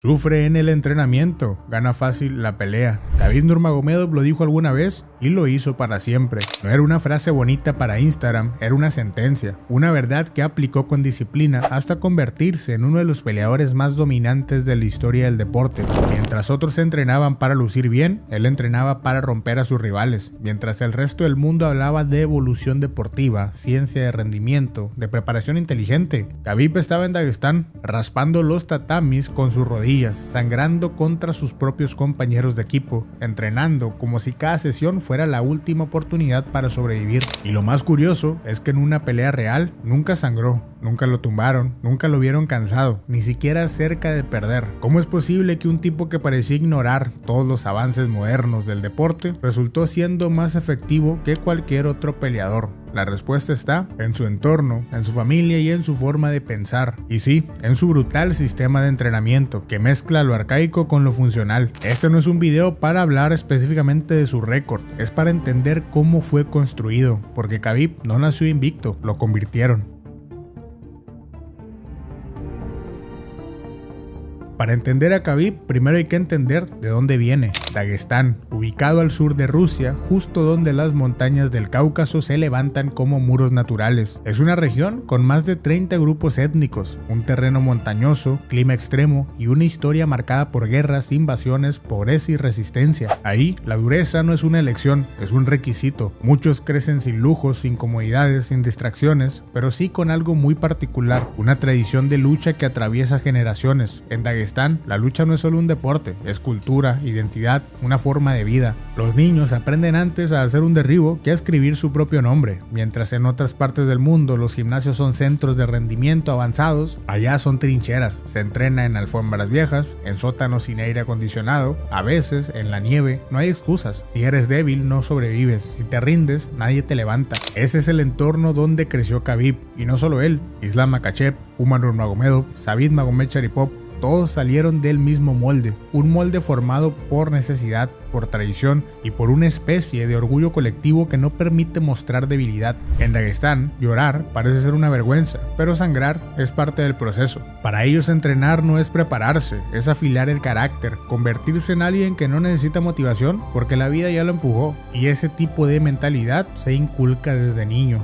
Sufre en el entrenamiento, gana fácil la pelea. Khabib Nurmagomedov lo dijo alguna vez y lo hizo para siempre. No era una frase bonita para Instagram, era una sentencia, una verdad que aplicó con disciplina hasta convertirse en uno de los peleadores más dominantes de la historia del deporte. Mientras otros se entrenaban para lucir bien, él entrenaba para romper a sus rivales. Mientras el resto del mundo hablaba de evolución deportiva, ciencia de rendimiento, de preparación inteligente, Khabib estaba en Dagestán raspando los tatamis con sus rodillas, sangrando contra sus propios compañeros de equipo, entrenando como si cada sesión fuera la última oportunidad para sobrevivir. Y lo más curioso es que en una pelea real nunca sangró, nunca lo tumbaron, nunca lo vieron cansado, ni siquiera cerca de perder. ¿Cómo es posible que un tipo que parecía ignorar todos los avances modernos del deporte resultó siendo más efectivo que cualquier otro peleador? La respuesta está en su entorno, en su familia y en su forma de pensar. Y sí, en su brutal sistema de entrenamiento que mezcla lo arcaico con lo funcional. Este no es un video para hablar específicamente de su récord, es para entender cómo fue construido, porque Khabib no nació invicto, lo convirtieron. Para entender a Khabib, primero hay que entender de dónde viene. Dagestán, ubicado al sur de Rusia, justo donde las montañas del Cáucaso se levantan como muros naturales. Es una región con más de 30 grupos étnicos, un terreno montañoso, clima extremo y una historia marcada por guerras, invasiones, pobreza y resistencia. Ahí, la dureza no es una elección, es un requisito. Muchos crecen sin lujos, sin comodidades, sin distracciones, pero sí con algo muy particular, una tradición de lucha que atraviesa generaciones. En Dagestán, la lucha no es solo un deporte, es cultura, identidad, una forma de vida. Los niños aprenden antes a hacer un derribo que a escribir su propio nombre. Mientras en otras partes del mundo los gimnasios son centros de rendimiento avanzados, allá son trincheras. Se entrena en alfombras viejas, en sótanos sin aire acondicionado, a veces en la nieve. No hay excusas. Si eres débil, no sobrevives. Si te rindes, nadie te levanta. Ese es el entorno donde creció Khabib. Y no solo él, Islam Makhachev, Umar Nurmagomedov, Zabit Magomedsharipov, todos salieron del mismo molde, un molde formado por necesidad, por tradición y por una especie de orgullo colectivo que no permite mostrar debilidad. En Dagestán, llorar parece ser una vergüenza, pero sangrar es parte del proceso. Para ellos entrenar no es prepararse, es afilar el carácter, convertirse en alguien que no necesita motivación porque la vida ya lo empujó, y ese tipo de mentalidad se inculca desde niño.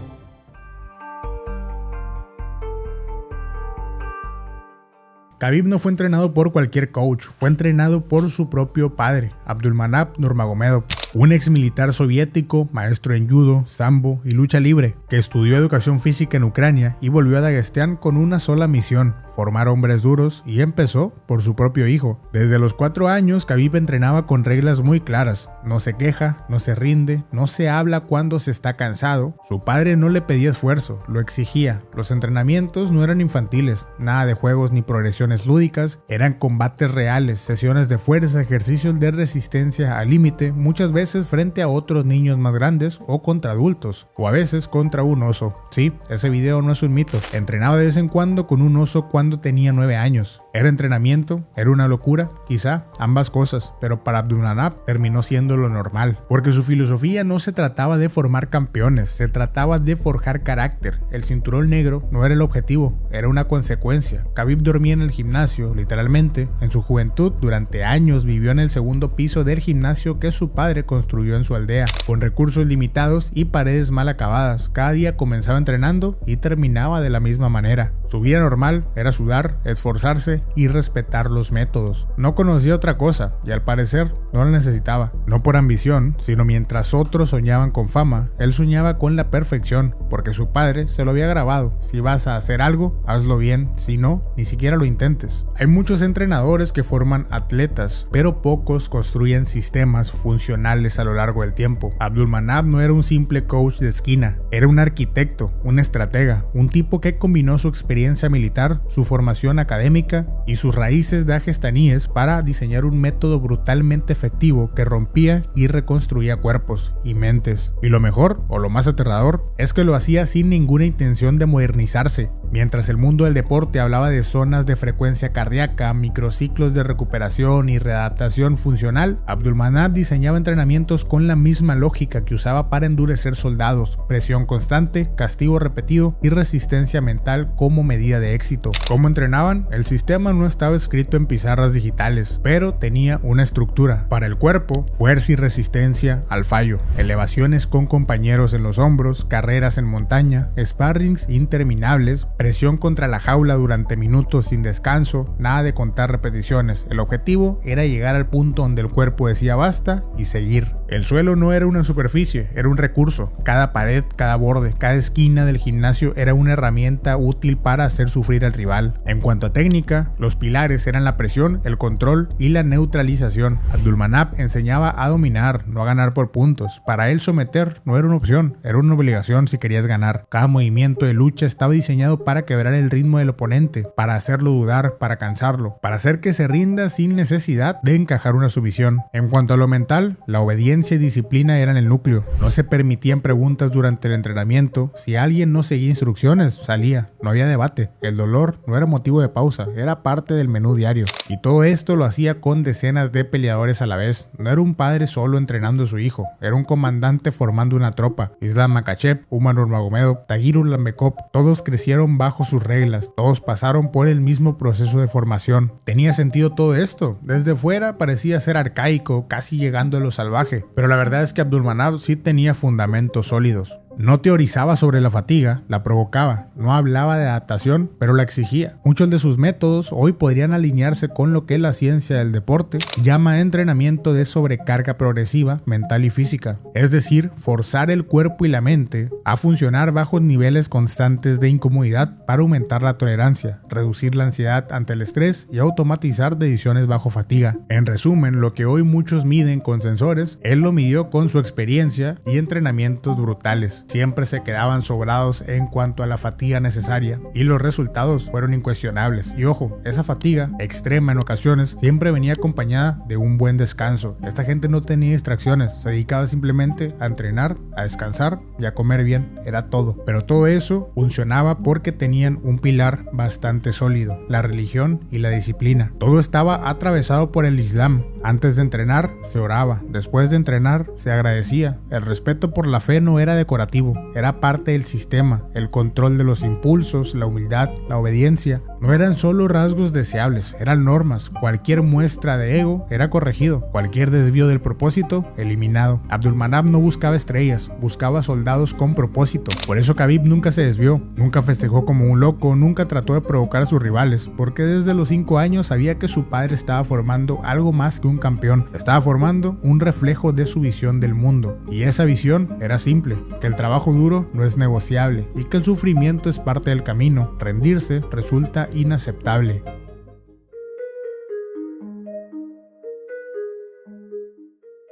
Khabib no fue entrenado por cualquier coach, fue entrenado por su propio padre, Abdulmanap Nurmagomedov, un ex militar soviético, maestro en judo, sambo y lucha libre, que estudió educación física en Ucrania y volvió a Dagestán con una sola misión: formar hombres duros, y empezó por su propio hijo. Desde los 4 años, Khabib entrenaba con reglas muy claras: no se queja, no se rinde, no se habla cuando se está cansado. Su padre no le pedía esfuerzo, lo exigía. Los entrenamientos no eran infantiles, nada de juegos ni progresiones lúdicas, eran combates reales, sesiones de fuerza, ejercicios de resistencia al límite, muchas veces frente a otros niños más grandes o contra adultos, o a veces contra un oso. Sí, ese video no es un mito. Entrenaba de vez en cuando con un oso cuando tenía 9 años. ¿Era entrenamiento? ¿Era una locura? Quizá ambas cosas, pero para Abdulmanap terminó siendo lo normal, porque su filosofía no se trataba de formar campeones, se trataba de forjar carácter. El cinturón negro no era el objetivo, era una consecuencia. Khabib dormía en el gimnasio, literalmente. En su juventud, durante años vivió en el segundo piso del gimnasio que su padre construyó en su aldea, con recursos limitados y paredes mal acabadas. Cada día comenzaba entrenando y terminaba de la misma manera. Su vida normal era sudar, esforzarse y respetar los métodos. No conocía otra cosa y al parecer no la necesitaba. No por ambición, sino mientras otros soñaban con fama, él soñaba con la perfección, porque su padre se lo había grabado: si vas a hacer algo, hazlo bien, si no, ni siquiera lo intentes. Hay muchos entrenadores que forman atletas, pero pocos construyen sistemas funcionales a lo largo del tiempo. Abdulmanap no era un simple coach de esquina, era un arquitecto, un estratega, un tipo que combinó su experiencia militar, su formación académica y sus raíces dagestaníes para diseñar un método brutalmente efectivo que rompía y reconstruía cuerpos y mentes. Y lo mejor, o lo más aterrador, es que lo hacía sin ninguna intención de modernizarse. Mientras el mundo del deporte hablaba de zonas de frecuencia cardíaca, microciclos de recuperación y readaptación funcional, Abdulmanap diseñaba entrenamientos con la misma lógica que usaba para endurecer soldados: presión constante, castigo repetido y resistencia mental como medida de éxito. ¿Cómo entrenaban? El sistema no estaba escrito en pizarras digitales, pero tenía una estructura. Para el cuerpo, fuerza y resistencia al fallo, elevaciones con compañeros en los hombros, carreras en montaña, sparrings interminables, presión contra la jaula durante minutos sin descanso, nada de contar repeticiones. El objetivo era llegar al punto donde el cuerpo decía basta y seguir. El suelo no era una superficie, era un recurso. Cada pared, cada borde, cada esquina del gimnasio era una herramienta útil para hacer sufrir al rival. En cuanto a técnica, los pilares eran la presión, el control y la neutralización. Abdulmanap enseñaba a dominar, no a ganar por puntos. Para él someter no era una opción, era una obligación si querías ganar. Cada movimiento de lucha estaba diseñado para quebrar el ritmo del oponente, para hacerlo dudar, para cansarlo, para hacer que se rinda sin necesidad de encajar una sumisión. En cuanto a lo mental, la obediencia y disciplina eran el núcleo. No se permitían preguntas durante el entrenamiento. Si alguien no seguía instrucciones, salía. No había debate. El dolor no era motivo de pausa, era parte del menú diario. Y todo esto lo hacía con decenas de peleadores a la vez. No era un padre solo entrenando a su hijo, era un comandante formando una tropa. Islam Makhachev, Umar Nurmagomedov, Tagir Ulanbekov, todos crecieron bajo sus reglas, todos pasaron por el mismo proceso de formación. ¿Tenía sentido todo esto? Desde fuera parecía ser arcaico, casi llegando a lo salvaje, pero la verdad es que Abdulmanap sí tenía fundamentos sólidos. No teorizaba sobre la fatiga, la provocaba. No hablaba de adaptación, pero la exigía. Muchos de sus métodos hoy podrían alinearse con lo que la ciencia del deporte llama entrenamiento de sobrecarga progresiva mental y física. Es decir, forzar el cuerpo y la mente a funcionar bajo niveles constantes de incomodidad para aumentar la tolerancia, reducir la ansiedad ante el estrés y automatizar decisiones bajo fatiga. En resumen, lo que hoy muchos miden con sensores, él lo midió con su experiencia y entrenamientos brutales. Siempre se quedaban sobrados en cuanto a la fatiga necesaria y los resultados fueron incuestionables. Y ojo, esa fatiga extrema en ocasiones siempre venía acompañada de un buen descanso. Esta gente no tenía distracciones, se dedicaba simplemente a entrenar, a descansar y a comer bien, era todo. Pero todo eso funcionaba porque tenían un pilar bastante sólido: la religión y la disciplina. Todo estaba atravesado por el Islam. Antes de entrenar se oraba, después de entrenar se agradecía. El respeto por la fe no era decorativo, era parte del sistema. El control de los impulsos, la humildad, la obediencia no eran solo rasgos deseables, eran normas. Cualquier muestra de ego era corregido, cualquier desvío del propósito eliminado. Abdulmanap no buscaba estrellas, buscaba soldados con propósito. Por eso Khabib nunca se desvió, nunca festejó como un loco, nunca trató de provocar a sus rivales, porque desde los 5 años sabía que su padre estaba formando algo más que un campeón, estaba formando un reflejo de su visión del mundo. Y esa visión era simple: que el trabajo duro no es negociable y que el sufrimiento es parte del camino. Rendirse resulta inaceptable.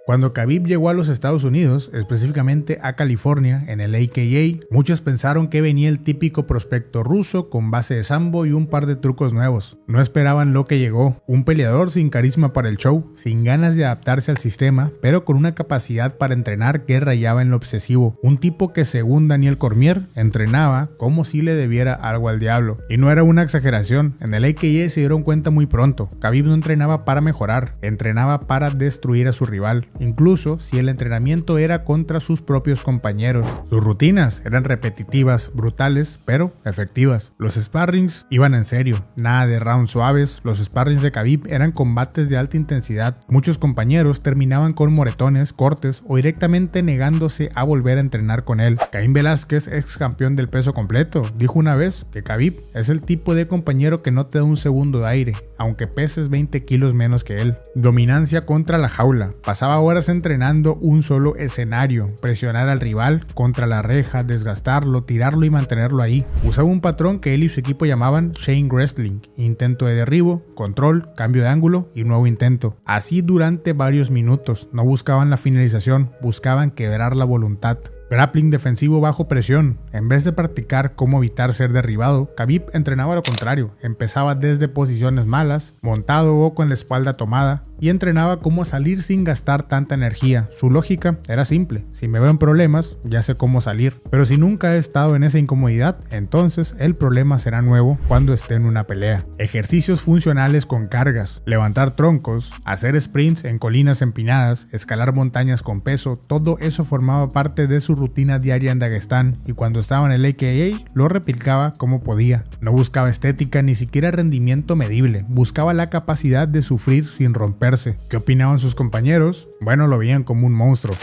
Cuando Khabib llegó a los Estados Unidos, específicamente a California, en el AKA, muchos pensaron que venía el típico prospecto ruso con base de sambo y un par de trucos nuevos. No esperaban lo que llegó: un peleador sin carisma para el show, sin ganas de adaptarse al sistema, pero con una capacidad para entrenar que rayaba en lo obsesivo. Un tipo que, según Daniel Cormier, entrenaba como si le debiera algo al diablo. Y no era una exageración, en el AKA se dieron cuenta muy pronto: Khabib no entrenaba para mejorar, entrenaba para destruir a su rival. Incluso si el entrenamiento era contra sus propios compañeros. Sus rutinas eran repetitivas, brutales, pero efectivas. Los sparrings iban en serio, nada de rounds suaves. Los sparrings de Khabib eran combates de alta intensidad. Muchos compañeros terminaban con moretones, cortes o directamente negándose a volver a entrenar con él. Caín Velázquez, ex campeón del peso completo, dijo una vez que Khabib es el tipo de compañero que no te da un segundo de aire, aunque peses 20 kilos menos que él. Dominancia contra la jaula. Pasaba horas entrenando un solo escenario: presionar al rival contra la reja, desgastarlo, tirarlo y mantenerlo ahí. Usaba un patrón que él y su equipo llamaban chain wrestling: intento de derribo, control, cambio de ángulo y nuevo intento. Así durante varios minutos. No buscaban la finalización, buscaban quebrar la voluntad. Grappling defensivo bajo presión. En vez de practicar cómo evitar ser derribado, Khabib entrenaba lo contrario. Empezaba desde posiciones malas, montado o con la espalda tomada, y entrenaba cómo salir sin gastar tanta energía. Su lógica era simple: si me veo en problemas, ya sé cómo salir. Pero si nunca he estado en esa incomodidad, entonces el problema será nuevo cuando esté en una pelea. Ejercicios funcionales con cargas, levantar troncos, hacer sprints en colinas empinadas, escalar montañas con peso, todo eso formaba parte de su rutina diaria en Daguestán, y cuando estaba en el AKA lo replicaba como podía. No buscaba estética, ni siquiera rendimiento medible, buscaba la capacidad de sufrir sin romperse. ¿Qué opinaban sus compañeros? Bueno, lo veían como un monstruo.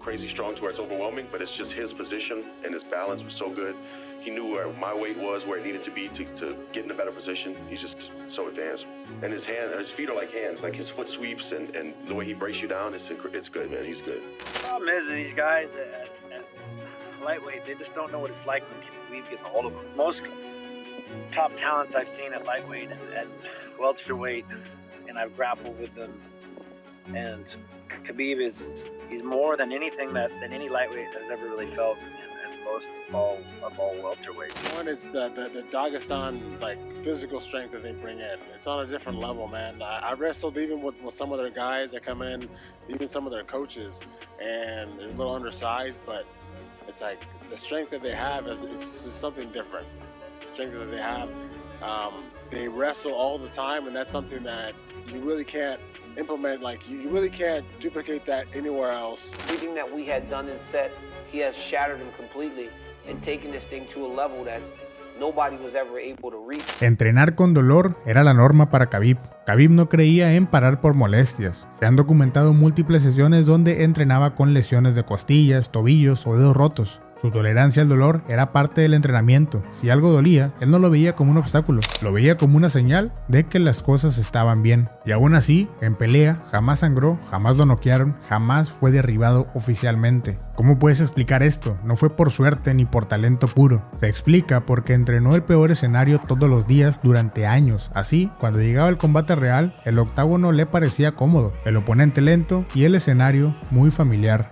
Crazy strong to where it's overwhelming, but it's just his position and his balance was so good. He knew where my weight was, where it needed to be to get in a better position. He's just so advanced. And his feet are like hands, like his foot sweeps and the way he breaks you down, it's good, man. He's good. The problem is that these guys at lightweight, they just don't know what it's like when Khabib gets a hold of them. Most top talents I've seen at lightweight and at welterweight, and I've grappled with them, and Khabib he's more than anything than any lightweight has ever really felt, and most of all welterweights. One is the Dagestan physical strength that they bring in. It's on a different level, man. I wrestled even with some of their guys that come in, even some of their coaches, and they're a little undersized, but it's like the strength that they have is something different. The strength that they have, they wrestle all the time, and that's something that you really can't implement. You really can't duplicate that anywhere else. Everything that we had done and set, he has shattered them completely and taken this thing to a level that nobody was ever able to reach. Entrenar con dolor era la norma para Khabib. Khabib no creía en parar por molestias. Se han documentado múltiples sesiones donde entrenaba con lesiones de costillas, tobillos o dedos rotos. Su tolerancia al dolor era parte del entrenamiento. Si algo dolía, él no lo veía como un obstáculo, lo veía como una señal de que las cosas estaban bien. Y aún así, en pelea, jamás sangró, jamás lo noquearon, jamás fue derribado oficialmente. ¿Cómo puedes explicar esto? No fue por suerte ni por talento puro. Se explica porque entrenó el peor escenario todos los días durante años. Así, cuando llegaba el combate real, el octágono le parecía cómodo, el oponente lento y el escenario muy familiar.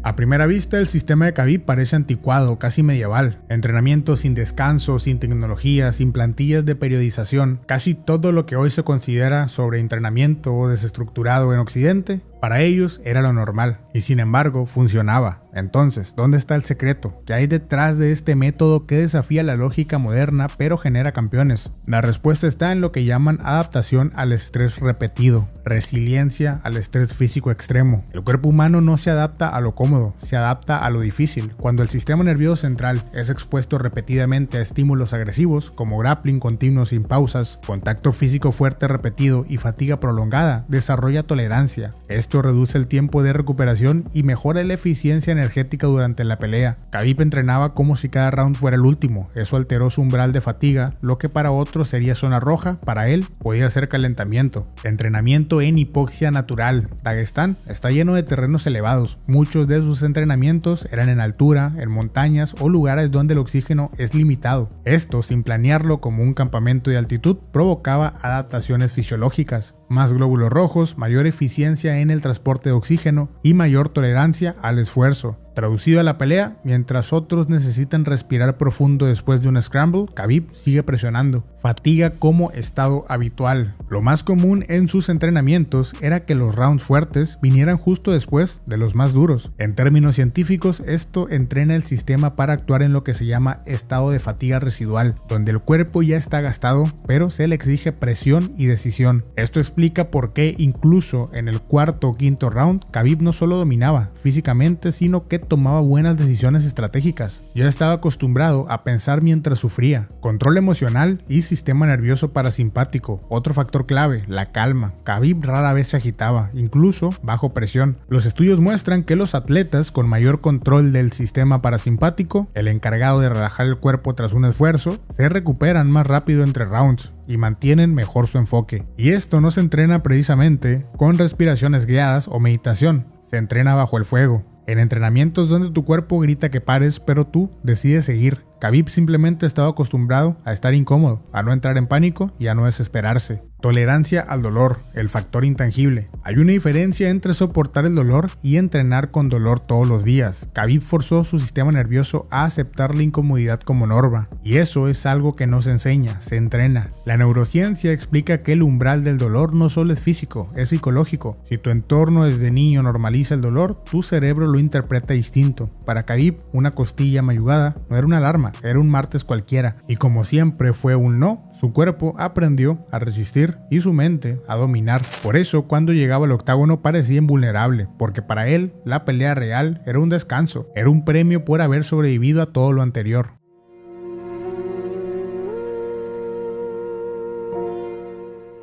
A primera vista, el sistema de Khabib parece anticuado, casi medieval. Entrenamiento sin descanso, sin tecnología, sin plantillas de periodización. Casi todo lo que hoy se considera sobreentrenamiento o desestructurado en Occidente, para ellos era lo normal, y sin embargo funcionaba. Entonces, ¿dónde está el secreto? ¿Qué hay detrás de este método que desafía la lógica moderna pero genera campeones? La respuesta está en lo que llaman adaptación al estrés repetido, resiliencia al estrés físico extremo. El cuerpo humano no se adapta a lo cómodo, se adapta a lo difícil. Cuando el sistema nervioso central es expuesto repetidamente a estímulos agresivos, como grappling continuo sin pausas, contacto físico fuerte repetido y fatiga prolongada, desarrolla tolerancia. Esto reduce el tiempo de recuperación y mejora la eficiencia energética durante la pelea. Khabib entrenaba como si cada round fuera el último. Eso alteró su umbral de fatiga, lo que para otros sería zona roja, para él podía ser calentamiento. Entrenamiento en hipoxia natural. Daguestán está lleno de terrenos elevados. Muchos de sus entrenamientos eran en altura, en montañas o lugares donde el oxígeno es limitado. Esto, sin planearlo como un campamento de altitud, provocaba adaptaciones fisiológicas. Más glóbulos rojos, mayor eficiencia en el transporte de oxígeno y mayor tolerancia al esfuerzo. Traducido a la pelea, mientras otros necesitan respirar profundo después de un scramble, Khabib sigue presionando. Fatiga como estado habitual. Lo más común en sus entrenamientos era que los rounds fuertes vinieran justo después de los más duros. En términos científicos, esto entrena el sistema para actuar en lo que se llama estado de fatiga residual, donde el cuerpo ya está gastado, pero se le exige presión y decisión. Esto explica por qué incluso en el cuarto o quinto round, Khabib no solo dominaba físicamente, sino que tomaba buenas decisiones estratégicas. Ya estaba acostumbrado a pensar mientras sufría. Control emocional y sistema nervioso parasimpático. Otro factor clave, la calma. Khabib rara vez se agitaba, incluso bajo presión. Los estudios muestran que los atletas con mayor control del sistema parasimpático, el encargado de relajar el cuerpo tras un esfuerzo, se recuperan más rápido entre rounds y mantienen mejor su enfoque. Y esto no se entrena precisamente con respiraciones guiadas o meditación, se entrena bajo el fuego. En entrenamientos donde tu cuerpo grita que pares, pero tú decides seguir. Khabib simplemente estaba acostumbrado a estar incómodo, a no entrar en pánico y a no desesperarse. Tolerancia al dolor, el factor intangible. Hay una diferencia entre soportar el dolor y entrenar con dolor todos los días. Khabib forzó su sistema nervioso a aceptar la incomodidad como norma, y eso es algo que no se enseña, se entrena. La neurociencia explica que el umbral del dolor no solo es físico, es psicológico. Si tu entorno desde niño normaliza el dolor, tu cerebro lo interpreta distinto. Para Khabib, una costilla mayugada no era una alarma, era un martes cualquiera, y como siempre fue un no, su cuerpo aprendió a resistir y su mente a dominar. Por eso cuando llegaba al octágono parecía invulnerable, porque para él la pelea real era un descanso, era un premio por haber sobrevivido a todo lo anterior.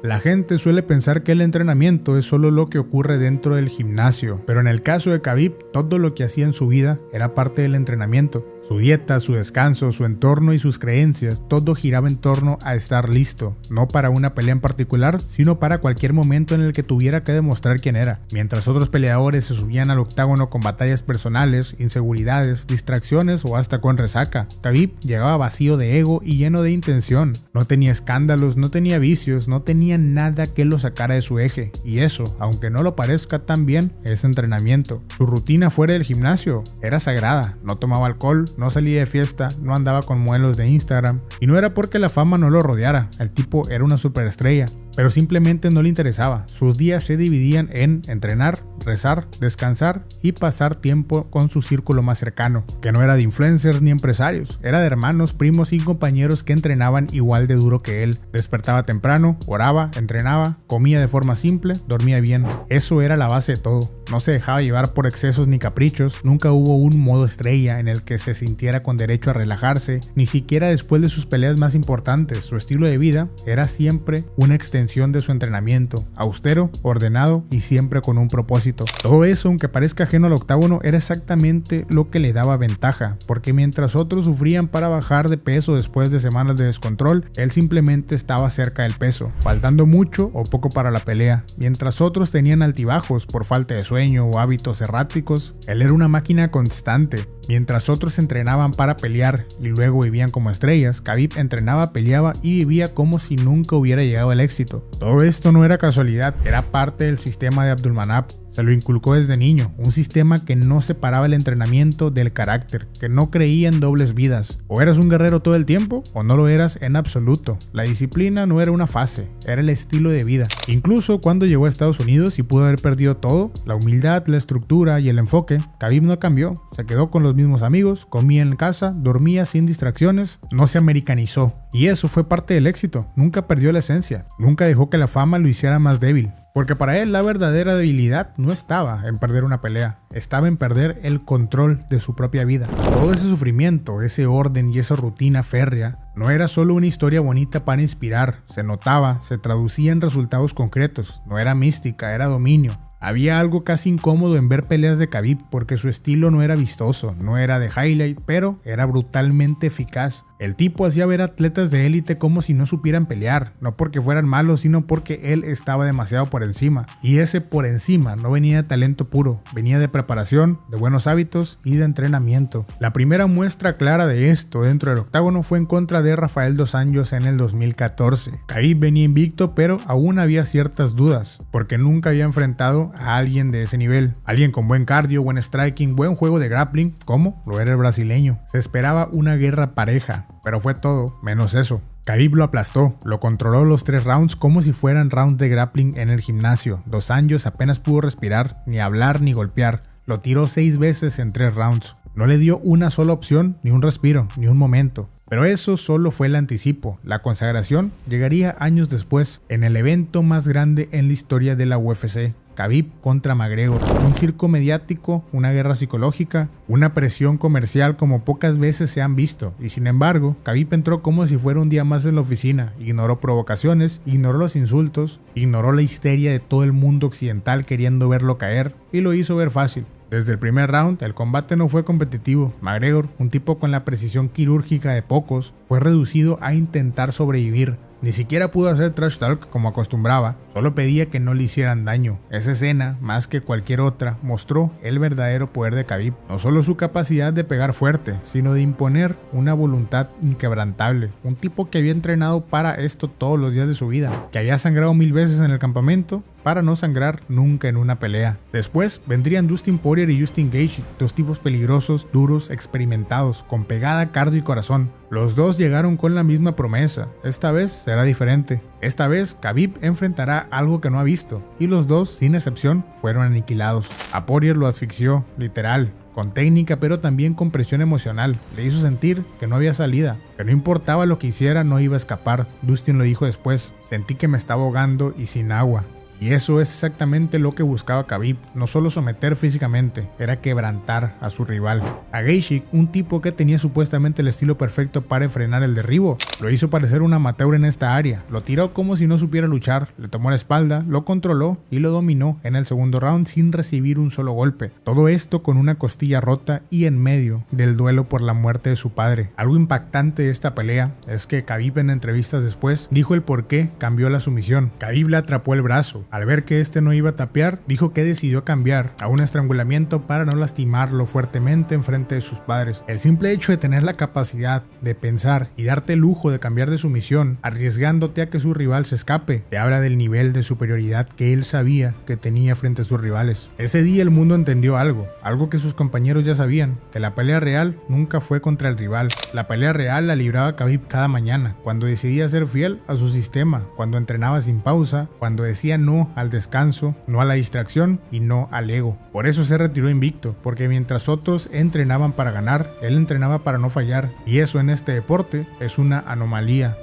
La gente suele pensar que el entrenamiento es solo lo que ocurre dentro del gimnasio, pero en el caso de Khabib, todo lo que hacía en su vida era parte del entrenamiento. Su dieta, su descanso, su entorno y sus creencias, todo giraba en torno a estar listo, no para una pelea en particular, sino para cualquier momento en el que tuviera que demostrar quién era. Mientras otros peleadores se subían al octágono con batallas personales, inseguridades, distracciones o hasta con resaca, Khabib llegaba vacío de ego y lleno de intención. No tenía escándalos, no tenía vicios, no tenía nada que lo sacara de su eje, y eso, aunque no lo parezca tan bien, es entrenamiento. Su rutina fuera del gimnasio era sagrada, no tomaba alcohol, no salía de fiesta, no andaba con modelos de Instagram, y no era porque la fama no lo rodeara, el tipo era una superestrella, pero simplemente no le interesaba. Sus días se dividían en entrenar, rezar, descansar y pasar tiempo con su círculo más cercano, que no era de influencers ni empresarios, era de hermanos, primos y compañeros que entrenaban igual de duro que él. Despertaba temprano, oraba, entrenaba, comía de forma simple, dormía bien. Eso era la base de todo. No se dejaba llevar por excesos ni caprichos, nunca hubo un modo estrella en el que se sintiera con derecho a relajarse, ni siquiera después de sus peleas más importantes. Su estilo de vida era siempre una extensión de su entrenamiento, austero, ordenado y siempre con un propósito. Todo eso, aunque parezca ajeno al octágono, era exactamente lo que le daba ventaja, porque mientras otros sufrían para bajar de peso después de semanas de descontrol, él simplemente estaba cerca del peso, faltando mucho o poco para la pelea. Mientras otros tenían altibajos por falta de sueño o hábitos erráticos, él era una máquina constante. Mientras otros entrenaban para pelear y luego vivían como estrellas, Khabib entrenaba, peleaba y vivía como si nunca hubiera llegado al éxito. Todo esto no era casualidad, era parte del sistema de Abdulmanap. Se lo inculcó desde niño, un sistema que no separaba el entrenamiento del carácter, que no creía en dobles vidas. O eras un guerrero todo el tiempo, o no lo eras en absoluto. La disciplina no era una fase, era el estilo de vida. Incluso cuando llegó a Estados Unidos y pudo haber perdido todo, la humildad, la estructura y el enfoque, Khabib no cambió. Se quedó con los mismos amigos, comía en casa, dormía sin distracciones, no se americanizó. Y eso fue parte del éxito, nunca perdió la esencia, nunca dejó que la fama lo hiciera más débil. Porque para él la verdadera debilidad no estaba en perder una pelea, estaba en perder el control de su propia vida. Todo ese sufrimiento, ese orden y esa rutina férrea no era solo una historia bonita para inspirar, se notaba, se traducía en resultados concretos, no era mística, era dominio. Había algo casi incómodo en ver peleas de Khabib porque su estilo no era vistoso, no era de highlight, pero era brutalmente eficaz. El tipo hacía ver atletas de élite como si no supieran pelear, no porque fueran malos, sino porque él estaba demasiado por encima. Y ese por encima no venía de talento puro, venía de preparación, de buenos hábitos y de entrenamiento. La primera muestra clara de esto dentro del octágono fue en contra de Rafael dos Anjos en el 2014. Khabib venía invicto, pero aún había ciertas dudas, porque nunca había enfrentado a alguien de ese nivel. Alguien con buen cardio, buen striking, buen juego de grappling, como lo era el brasileño. Se esperaba una guerra pareja, pero fue todo menos eso. Khabib lo aplastó, lo controló los 3 rounds como si fueran rounds de grappling en el gimnasio. Dos Anjos apenas pudo respirar, ni hablar ni golpear. Lo tiró 6 veces en 3 rounds. No le dio una sola opción, ni un respiro, ni un momento. Pero eso solo fue el anticipo. La consagración llegaría años después, en el evento más grande en la historia de la UFC. Khabib contra McGregor, un circo mediático, una guerra psicológica, una presión comercial como pocas veces se han visto, y sin embargo, Khabib entró como si fuera un día más en la oficina, ignoró provocaciones, ignoró los insultos, ignoró la histeria de todo el mundo occidental queriendo verlo caer, y lo hizo ver fácil. Desde el primer round, el combate no fue competitivo. McGregor, un tipo con la precisión quirúrgica de pocos, fue reducido a intentar sobrevivir. Ni siquiera pudo hacer trash talk como acostumbraba, solo pedía que no le hicieran daño. Esa escena, más que cualquier otra, mostró el verdadero poder de Khabib. No solo su capacidad de pegar fuerte, sino de imponer una voluntad inquebrantable. Un tipo que había entrenado para esto todos los días de su vida, que había sangrado 1000 veces en el campamento para no sangrar nunca en una pelea. Después vendrían Dustin Poirier y Justin Gaethje, dos tipos peligrosos, duros, experimentados, con pegada, cardio y corazón. Los dos llegaron con la misma promesa. Esta vez será diferente. Esta vez Khabib enfrentará algo que no ha visto, y los dos, sin excepción, fueron aniquilados. A Poirier lo asfixió, literal, con técnica pero también con presión emocional. Le hizo sentir que no había salida, que no importaba lo que hiciera, no iba a escapar. Dustin lo dijo después: sentí que me estaba ahogando y sin agua. Y eso es exactamente lo que buscaba Khabib, no solo someter físicamente, era quebrantar a su rival. A Gaethje, un tipo que tenía supuestamente el estilo perfecto para frenar el derribo, lo hizo parecer un amateur en esta área, lo tiró como si no supiera luchar, le tomó la espalda, lo controló y lo dominó en el segundo round sin recibir un solo golpe. Todo esto con una costilla rota y en medio del duelo por la muerte de su padre. Algo impactante de esta pelea es que Khabib en entrevistas después dijo el por qué cambió la sumisión. Khabib le atrapó el brazo. Al ver que este no iba a tapear, dijo que decidió cambiar a un estrangulamiento para no lastimarlo fuertemente en frente de sus padres. El simple hecho de tener la capacidad de pensar y darte el lujo de cambiar de sumisión, arriesgándote a que su rival se escape, te habla del nivel de superioridad que él sabía que tenía frente a sus rivales. Ese día el mundo entendió algo que sus compañeros ya sabían, que la pelea real nunca fue contra el rival. La pelea real la libraba Khabib cada mañana, cuando decidía ser fiel a su sistema, cuando entrenaba sin pausa, cuando decía no al descanso, no a la distracción y no al ego. Por eso se retiró invicto, porque mientras otros entrenaban para ganar, él entrenaba para no fallar, y eso en este deporte es una anomalía.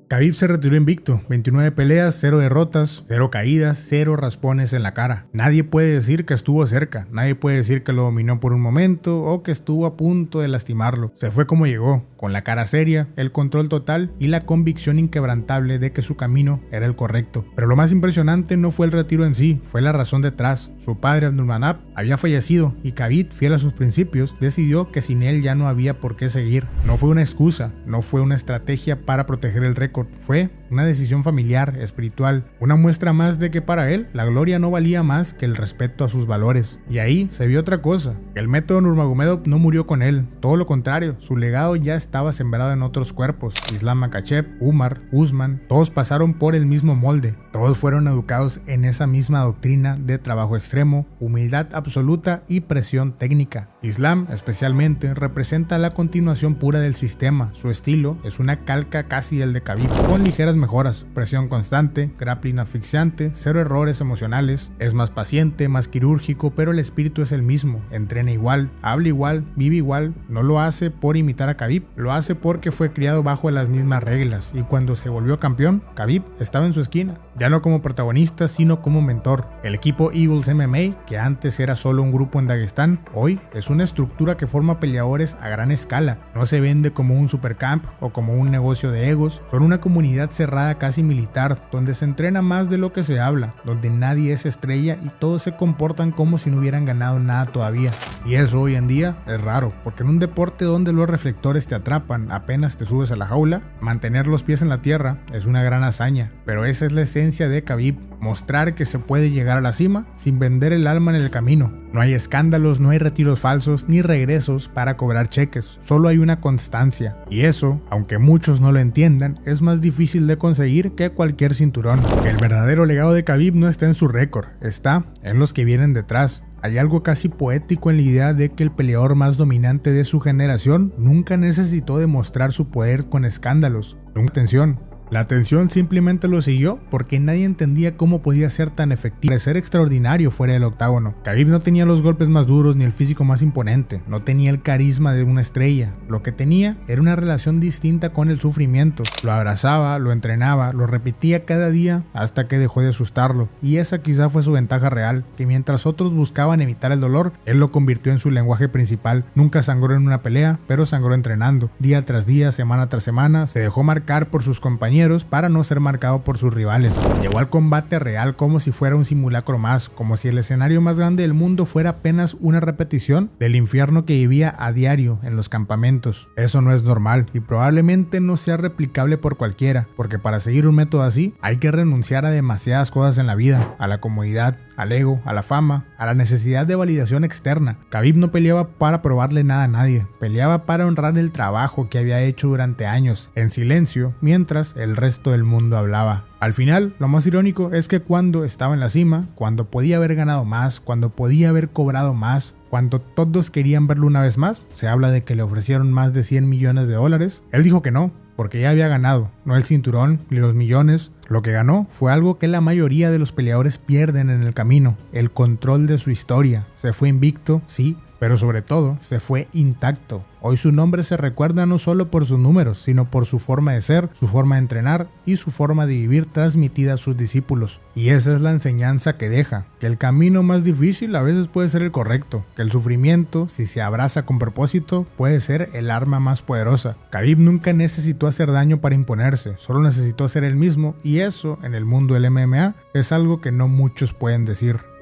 Khabib se retiró invicto, 29 peleas, 0 derrotas, 0 caídas, 0 raspones en la cara. Nadie puede decir que estuvo cerca, nadie puede decir que lo dominó por un momento o que estuvo a punto de lastimarlo. Se fue como llegó, con la cara seria, el control total y la convicción inquebrantable de que su camino era el correcto. Pero lo más impresionante no fue el retiro en sí, fue la razón detrás. Su padre Abdulmanap había fallecido y Khabib, fiel a sus principios, decidió que sin él ya no había por qué seguir. No fue una excusa, no fue una estrategia para proteger el récord, fue una decisión familiar, espiritual, una muestra más de que para él la gloria no valía más que el respeto a sus valores. Y ahí se vio otra cosa, que el método Nurmagomedov no murió con él, todo lo contrario, su legado ya estaba sembrado en otros cuerpos. Islam Makhachev, Umar, Usman, todos pasaron por el mismo molde, todos fueron educados en esa misma doctrina de trabajo extremo, humildad absoluta y presión técnica. Islam especialmente representa la continuación pura del sistema, su estilo es una calca casi el de Khabib, con ligeras mejoras, presión constante, grappling asfixiante, 0 errores emocionales, es más paciente, más quirúrgico, pero el espíritu es el mismo, entrena igual, habla igual, vive igual, no lo hace por imitar a Khabib, lo hace porque fue criado bajo las mismas reglas y cuando se volvió campeón, Khabib estaba en su esquina, ya no como protagonista sino como mentor. El equipo Eagles MMA, que antes era solo un grupo en Dagestán, hoy es una estructura que forma peleadores a gran escala, no se vende como un supercamp o como un negocio de egos, son una comunidad cerrada casi militar, donde se entrena más de lo que se habla, donde nadie es estrella y todos se comportan como si no hubieran ganado nada todavía. Y eso hoy en día es raro, porque en un deporte donde los reflectores te atrapan apenas te subes a la jaula, mantener los pies en la tierra es una gran hazaña, pero esa es la esencia de Khabib, mostrar que se puede llegar a la cima sin vender el alma en el camino. No hay escándalos, no hay retiros falsos ni regresos para cobrar cheques, solo hay una constancia, y eso, aunque muchos no lo entiendan, es más difícil de conseguir que cualquier cinturón. El verdadero legado de Khabib no está en su récord, está en los que vienen detrás. Hay algo casi poético en la idea de que el peleador más dominante de su generación nunca necesitó demostrar su poder con escándalos. Nunca atención. La atención simplemente lo siguió porque nadie entendía cómo podía ser tan efectivo, ser extraordinario fuera del octágono. Khabib no tenía los golpes más duros ni el físico más imponente, no tenía el carisma de una estrella. Lo que tenía era una relación distinta con el sufrimiento. Lo abrazaba, lo entrenaba, lo repetía cada día hasta que dejó de asustarlo. Y esa quizá fue su ventaja real, que mientras otros buscaban evitar el dolor, él lo convirtió en su lenguaje principal. Nunca sangró en una pelea, pero sangró entrenando. Día tras día, semana tras semana, se dejó marcar por sus compañeros compañeros para no ser marcado por sus rivales. Llegó al combate real como si fuera un simulacro más, como si el escenario más grande del mundo fuera apenas una repetición del infierno que vivía a diario en los campamentos. Eso no es normal y probablemente no sea replicable por cualquiera, porque para seguir un método así hay que renunciar a demasiadas cosas en la vida, a la comodidad, al ego, a la fama, a la necesidad de validación externa. Khabib no peleaba para probarle nada a nadie, peleaba para honrar el trabajo que había hecho durante años, en silencio, mientras el resto del mundo hablaba. Al final, lo más irónico es que cuando estaba en la cima, cuando podía haber ganado más, cuando podía haber cobrado más, cuando todos querían verlo una vez más, se habla de que le ofrecieron más de 100 millones de dólares, él dijo que no, porque ya había ganado, no el cinturón ni los millones. Lo que ganó fue algo que la mayoría de los peleadores pierden en el camino, el control de su historia. Se fue invicto, sí, pero sobre todo se fue intacto. Hoy su nombre se recuerda no solo por sus números, sino por su forma de ser, su forma de entrenar y su forma de vivir transmitida a sus discípulos. Y esa es la enseñanza que deja, que el camino más difícil a veces puede ser el correcto, que el sufrimiento, si se abraza con propósito, puede ser el arma más poderosa. Khabib nunca necesitó hacer daño para imponerse, solo necesitó ser él mismo, y eso, en el mundo del MMA, es algo que no muchos pueden decir.